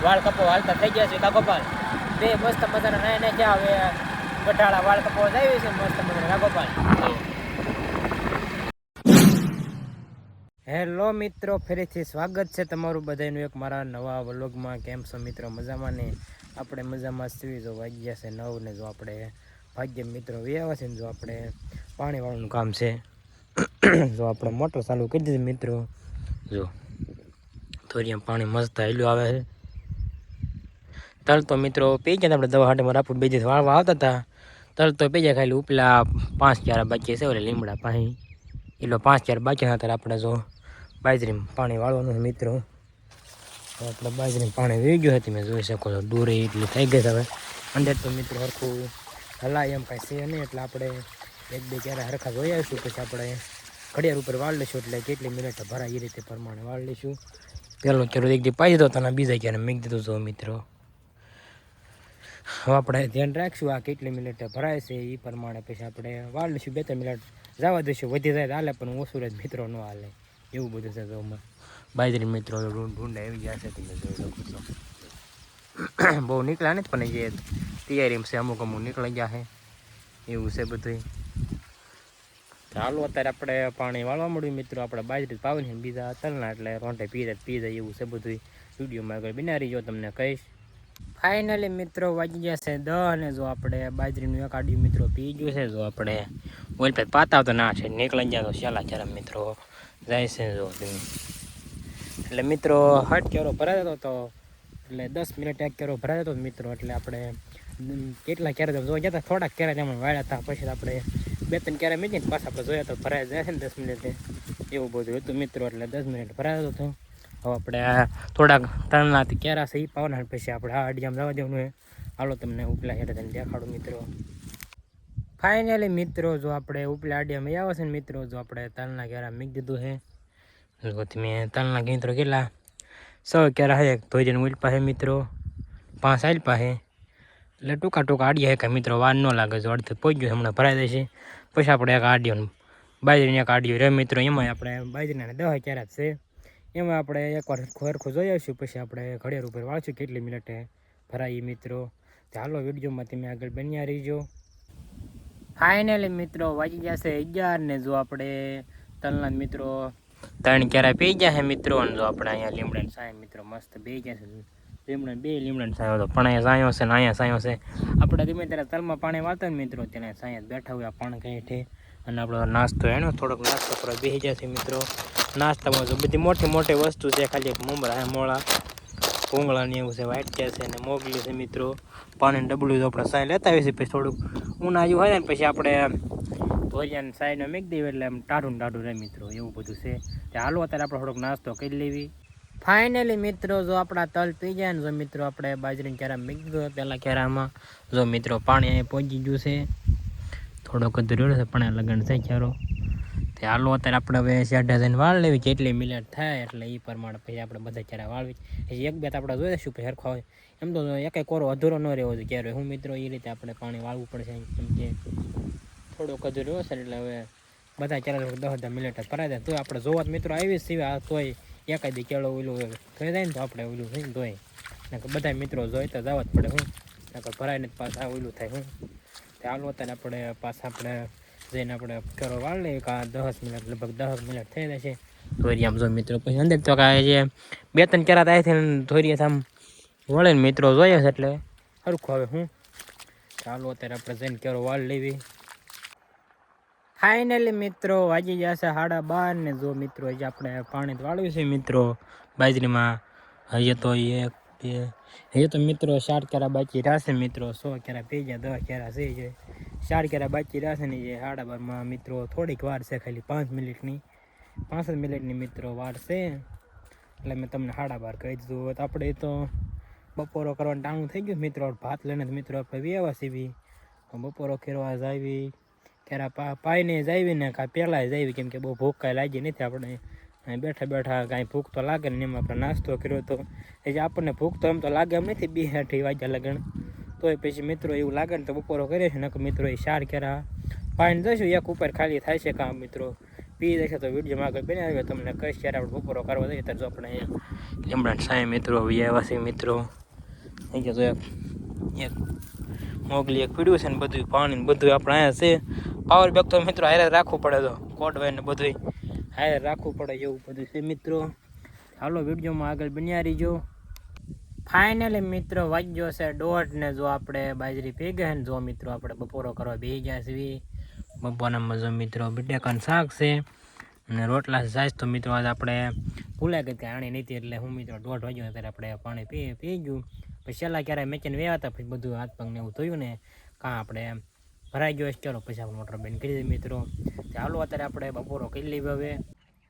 વાળ કપો હાલતા થઈ ગયા છે કાગોપાલ બે મસ્ત મજાના નાય ને ક્યાં હવે ગઢાળા વાળ કપો આવી છે મસ્ત મજાના કાગોપાલ. હેલો મિત્રો, ફરીથી સ્વાગત છે તમારું બધાનું એક મારા નવા વ્લોગમાં. કેમ છો મિત્રો? મજામાં ને? આપણે મજામાં છીએ. જો વાગ્યા છે 9 ને જો આપણે ભાગ્ય મિત્રો વ્યાવા છે ને જો આપણે પાણી વાળવાનું કામ છે. જો આપણે મોટર ચાલુ કરી દીધી મિત્રો. જો થોડી પાણી મસ્ત હેલું આવે છે. તલ તો મિત્રો પી ગયા આપણે દવા હાટેમાં રાપુર બે દિવસ વાળવા આવતા હતા. તલ તો પી ગયા ખાલી ઉપલા 5 ક્યારા બાકી છે. ઓલે લીમડા પાણી એટલો 5 ક્યારા બાકી હતા. આપણે જો બાજરી પાણી વાળવાનું મિત્રો. આપણે બાજરી પાણી વી ગયું હતી મેં જોઈ શકો છો. દૂરી એટલી થઈ ગઈ હવે અંદર તો મિત્રો હરખું હલાય એમ કાંઈ છે નહીં. એટલે આપણે 1-2 ક્યારે હરખા જોઈ આવીશું. પછી આપણે ઘડિયાળ ઉપર વાળ લઈશું. એટલે કેટલી મિનિટ ભરાય એ રીતે પ્રમાણે વાળ લઈશું. પહેલો ક્યારો એક દી પાઈ દીધો તને બીજા ક્યારે મેં દીધું જો મિત્રો. હવે આપણે ધ્યાન રાખશું આ કેટલી મિનિટ ભરાય છે એ પ્રમાણે પછી આપણે વાળ લઈશું. 2-3 મિનિટ જવા દઈશું. વધી જાય તો હાલે પણ ઓછું જ મિત્રો ન હાલે એવું બધું છે. તો બાજરી મિત્રો ઢૂંઢા આવી ગયા છે તમે જોઈ શકો છો. બહુ નીકળ્યા નથી પણ જે તૈયારીમાં છે અમુક નીકળી ગયા છે એવું છે બધું. ચાલો અત્યારે આપણે પાણી વાળવા મળ્યું મિત્રો. આપણે બાજરી પાવાની બીજા તલના એટલે રોંટે પી જાય એવું છે બધું. વિડીયોમાં આગળ બિનારી જો તમને કહીશ. ફાઇનલી મિત્રો વાગી ગયા છે 10 અને જો આપણે બાજરીનું એક આડિયું મિત્રો પી ગયું છે. જો આપણે ઓઇલ પર પાતા તો ના છે નીકળી ગયા તો શેલા ચારા મિત્રો જાય છે જો તમે. એટલે મિત્રો 8 કેરો ભરાઈ જતો તો એટલે 10 મિનિટ 1 કેરો ભરાઈ જતો મિત્રો. એટલે આપણે કેટલા ક્યારે જોવા જતા થોડાક ક્યારે તેમાં વાળ્યા હતા. પછી આપણે 2-3 ક્યારે મીધીને પાછા આપણે જોયા તો ભરાઈ જાય છે ને 10 મિનિટે એવું બધું હતું મિત્રો. એટલે 10 મિનિટ ભરાઈ જતો હતો. હવે આપણે થોડાક તળનાથી ક્યારા છે એ પાવાના પછી આપણે આ અડિયામાં જવા દેવાનું હોય. હાલો તમને ઉપલા હેઠે તેને દેખાડું મિત્રો. ફાઇનલી મિત્રો જો આપણે ઉપલા અડિયામાં આવે છે ને મિત્રો. જો આપણે તલના ક્યારા મૂકી દીધું છે. જો તમે તલના મિત્રો કેટલા 100 ક્યારા છે. ધોઈને ઉલ પાસે મિત્રો 5 આલ પાસે એટલે ટૂંકા આડિયા છે મિત્રો. વાર ન લાગે. જો અડધે પહોંચી ગયું હમણાં ભરાઈ જાય છે. પછી આપણે એક આડિયો બાજરીને એક આડિયો રહે મિત્રો. એમાં આપણે બાજરીના 10 ક્યારા છે. એમાં આપણે એકવાર ખરખું જોઈ આવીશું. પછી આપણે ઘડિયાળ ઉપર વાળશું કેટલી મિનિટે ભરાઈ મિત્રો. ચાલો વિડીયોમાં તમે આગળ બન્યા રહીજો. ફાઇનલી મિત્રો વાગી ગયા છે 11 ને જો આપણે તલના મિત્રો 3 ક્યારા પી ગયા છે મિત્રો. અને જો આપણે અહીંયા લીમડાની સાય મિત્રો મસ્ત બે ગયા છે. લીમડા 2 લીમડાની સાયો હતો પણ અહીંયા સાયો છે ને અહીંયા સાયો છે. આપણે ગમે ત્યારે તલમાં પાણી વાળતા ને મિત્રો તેને સાયા બેઠા હોય પાણી કંઈ હેઠે. અને આપણો નાસ્તો એનો થોડોક નાસ્તો કરવા બેસી જાય છે મિત્રો. નાસ્તામાં જો બધી મોટી વસ્તુ છે. ખાલી એક મમરા મોળા ભૂંગળાની એવું છે. વાટક્યા છે અને મોગલી છે મિત્રો. પાણીનું ડબલું જો આપણે સાય લેતા આવીએ છીએ. પછી થોડુંક ઉનાળું હોય ને પછી આપણે ભોજન સાઈડમાં મૂકી દઈએ એટલે એમ ટાઢું રહે મિત્રો એવું બધું છે. હાલો અત્યારે આપણે થોડોક નાસ્તો કરી લેવી. ફાઇનલી મિત્રો જો આપણા તલ પી જાય ને જો મિત્રો આપણે બાજરીની ક્યારા મૂકી દીધો પહેલાં ક્યારામાં. જો મિત્રો પાણી અહીંયા પહોંચી ગયું છે. થોડોક જ રહ્યો છે પણ લગન છે ક્યારો. તે હાલો અત્યારે આપણે હવે શેઢા જઈને વાળ લેવી. કેટલી મિનિટ થાય એટલે એ પ્રમાણે પછી આપણે બધા ક્યારે વાળવી. પછી 1-2 તો આપણે જોઈશું પછી હરખા હોય એમ તો એકાઈ કોરો અધૂરો ન રહેવો જોઈએ ક્યારે હું મિત્રો. એ રીતે આપણે પાણી વાળવું પડશે. કેમ કે થોડોક જ રહ્યો છે એટલે હવે બધા ક્યારે 10-10 મિનિટ ભરાઈ જાય. તો આપણે જોવા મિત્રો આવી સિવાય તોય એકાદી કેળો ઓલું થઈ જાય ને તો આપણે ઓલું થઈને ધોઈ બધા મિત્રો જોઈ તો જવા જ પડે. હું ભરાઈને પાછા ઓલું થાય. હું ચાલો અત્યારે આપણે પાછા આપણે જઈને આપણે કરો વાળ લઈએ. 10 મિનિટ લગભગ 10 મિનિટ થઈ જશે થોડી આમ જો મિત્રો. પછી અંદર તો કાંઈ જે 2-3 કેરા થાય છે થોડી આમ વળે ને મિત્રો જોઈએ છે એટલે સરખું હવે હું. ચાલો અત્યારે આપણે જઈને કેરો વાળ લેવી. ફાઇનલી મિત્રો વાગી ગયા છે 12:30 ને જો મિત્રો હજી આપણે પાણી વાળ્યું છે મિત્રો બાજરીમાં. હજી તો 1-2 હજી તો મિત્રો 4 કેરા બાકી રહેશે મિત્રો. 100 કેરા પી ગયા 10 કેરા છે જે 4 કેરા બાકી રહેશે ને જે 12:30 મિત્રો થોડીક વાર છે. ખાલી 5 મિનિટની મિત્રો વાર છે. એટલે મેં તમને 12:30 કહી દીધું. આપણે તો બપોરો કરવાનું ટાણું થઈ ગયું મિત્રો. ભાત લઈને મિત્રો આપણે વ્યવા સીવી બપોરો કરવા જાવી ક્યારે પાઈને જાવી ને કાંઈ પહેલાં જાવી. કેમ કે બહુ ભૂખ કાંઈ લાગી નથી. આપણે બેઠા કાંઈ ભૂખ તો લાગે ને. એમાં આપણે નાસ્તો કર્યો તો એ જે આપણને ભૂખ તો એમ તો લાગે એમ નથી 2-2 વાગ્યા લગણ. તોય પછી મિત્રો એવું લાગે ને તો બપોરો કરીએ છીએ. નકર મિત્રો એ 4 કેરા પાણી જઈશું. એક ઉપર ખાલી થાય છે કામ મિત્રો પી જશે તો વિડીયોમાં આગળ બની આવ્યો તમને કહીશ ત્યારે આપણે બપોરો કરવા દઈએ ત્યારે જો આપણે અહીંયા લીમડા સાંઈ મિત્રો વ્યાવાસી મિત્રો અહીંયા તો એક મોગલી એક પીડ્યું છે ને બધું પાણી ને બધું આપણે અહીંયા છે પાવર બેગ તો મિત્રો હારે રાખવું પડે તો કોડવાય ને બધું હારે રાખવું પડે એવું બધું છે મિત્રો હાલો વિડીયોમાં આગળ બન્યા રહીજો ફાઇનલી મિત્રો વાગ્યો છે 1:30 ને જો આપણે બાજરી ભેગા છે ને જો મિત્રો આપણે બપોરો કરવા બેસી ગયા છીએ બપોરના મજો મિત્રો બટેકાનું શાક છે અને રોટલા સાઈઝ તો મિત્રો આજે આપણે ભૂલાઈ ગઈ કે આણી નથી એટલે હું મિત્રો 1:30 વાગ્યો ત્યારે આપણે પાણી પી ગયું પછી છેલ્લા ક્યારે મેચીને વ્યા હતા પછી બધું હાથ પગને એવું થયું ને કાં આપણે ભરાઈ ગયો ચાલો પછી આપણે મોટર બંધ કરી દઈએ મિત્રો ચાલો અત્યારે આપણે બપોરો કરી લઈએ હવે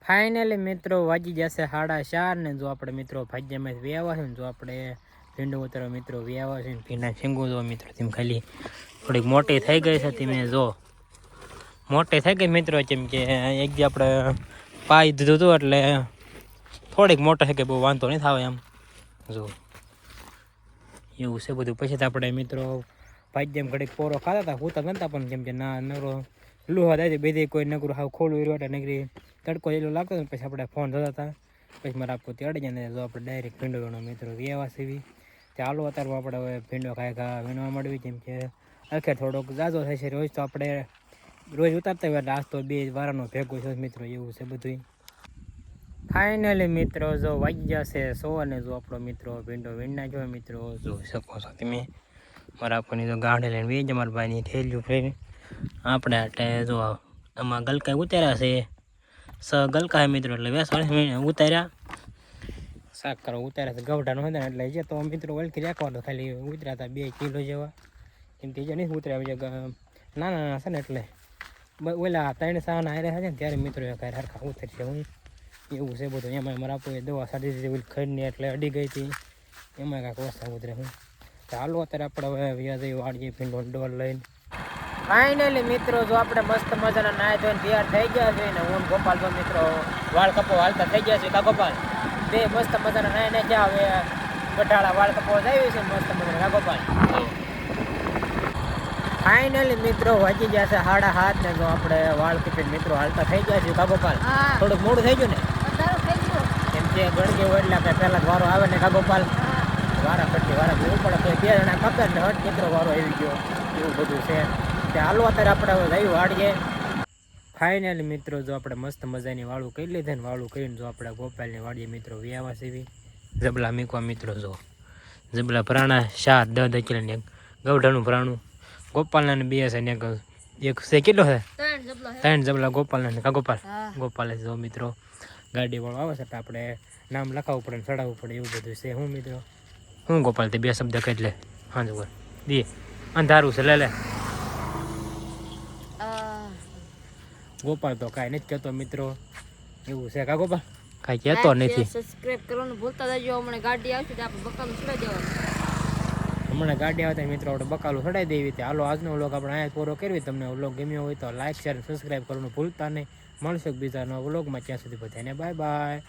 ફાઇનલી મિત્રો વાગી જશે 4:30 ને જો આપણે મિત્રો ભાજ્યમાં વ્યાવા છે ને જો આપણે ભીંડો ઉતરો મિત્રો વ્યાવા છે ને ભીંડા શીંગો જો મિત્રો તેમ ખાલી થોડીક મોટી થઈ ગઈ છે તમે જો મોટી થઈ ગઈ મિત્રો કેમ કે એક જે આપણે પાઈ દીધું હતું એટલે થોડીક મોટા થઈ ગઈ બહુ વાંધો નહીં થાય એમ જો એવું છે બધું પછી તો આપણે મિત્રો ભાજ્યમ ઘડીક પોરો ખાતા હતા હોતા નતા પણ કેમ કે ના નગરો લુહા થાય બધી કોઈ નગરું હાવ ખોલું એટલે નગરી તડકો એટલો લાગતો ને પછી આપણે ફોન થતા હતા પછી મારા આપકો તેડી જાય ને જો આપણે ડાયરેક્ટ ભીંડો વીણો મિત્રો વ્યવા સીવી ચાલો અત્યારે આપણે હવે ભીંડો ખાય વીણવા મળવી કેમ કે આખે થોડોક જાજો થાય છે રોજ તો આપણે રોજ ઉતારતા હોય એટલે આજ તો 2 વારનો ભેગો છે મિત્રો એવું છે બધું ફાઇનલી મિત્રો જો વાગ્યા છે 100 અને જો આપણો મિત્રો ભીંડો વીણના જો મિત્રો જોઈ શકો છો તમે મારા આપણની તો ગાડી લઈને વીજ અમારા ભાઈની થેલ્યું ફેરી આપણે આટલે જો આમાં ગલકા ઉતાર્યા છે ગલકા મિત્રો એટલે વેસવાળી ઉતાર્યા શાક કરો ઉતાર્યા છે ગવડાનો હતા ને એટલે જે તો મિત્રો વલખી રાખવાનો ખાલી ઉતર્યા હતા 2 કિલો જેવા કેમ કે જે નહીં ઉતર્યા નાના છે ને એટલે ઓલા 3 સાના હારે છે ને ત્યારે મિત્રો કાંઈ હરખા ઉતરશે હું એવું છે બધું એમાં મારા આપણે દવા સાડી દીધી ખરીને એટલે અડી ગઈ હતી એમાં કાંઈક ઓછા ઉતરે હું ચાલો અત્યારે આપણે હવે વ્યાજ વાળીએ ભીંડો ડોલ લઈને ફાઇનલી મિત્રો જો આપણે મસ્ત મજાના નાય ધોઈને તૈયાર થઈ ગયા છે ને હું ગોપાલ તો મિત્રો વાળ કપો હાલતા થઈ ગયા છે કા ગોપાલ બે મસ્ત મજાના નાય ને જ્યાં હવે ગઢાળા વાળ કપો આવી છે મસ્ત મજાના કા ગોપાલ ફાઇનલી મિત્રો વાગી ગયા છે 7:30 ને જો આપણે વાળ કપીને મિત્રો હાલતા થઈ ગયા છે કા ગોપાલ થોડુંક મોડું થઈ ગયું ને કેમ કે ગણગે હોય એટલે આપણે પહેલા વારો આવે ને કા ગોપાલ વારા પછી વારા જોવું પડે તો 2 જણા કપે ને હટ મિત્રો વારો આવી ગયો એવું બધું છે તે હાલો અત્યારે આપણે હવે જઈ વાળીએ ફાઇનલી મિત્રો જો આપણે મસ્ત મજાની વાળું કરી લીધે ને વાળું કરીને જો આપણે ગોપાલની વાળીએ મિત્રો વ્યાવા સીવી જબલા મીકવા મિત્રો જો જબલા પ્રાણા 7 10 કિલો ને ગૌઢાનું પ્રાણું ગોપાલના ને 2 છે ને એક છે કેટલો છે 3 જબલા ગોપાલના ને કા ગોપાલ ગોપાલે જો મિત્રો ગાડી વાળો આવે છે તો આપણે નામ લખાવવું પડે ચડાવવું પડે એવું બધું છે હું મિત્રો હું ગોપાલ તે 2 શબ્દ કહી લે હા જો દે અંધારું છે લે ગોપાલ તો કાંઈ નથી કહેતો મિત્રો એવું છે કા ગોપાલ કાંઈ કહેતો નથી સબસ્ક્રાઇબ કરવાનું ભૂલતા જજો હમણાં ગાડી આવશે તો આપણે બકાલું ચડાવી દેવાનું હમણાં ગાડી આવે મિત્રો આપણે બકાલું ચડાવી દેવી હાલો આજનો વ્લોગ આપણે અહીંયા પૂરો કરવી તમને વ્લોગ ગમ્યો હોય તો લાઈક શેર સબસ્ક્રાઇબ કરવાનું ભૂલતા નહીં મળશે બીજા નવા વ્લોગમાં ત્યાં સુધી બધાને બાય બાય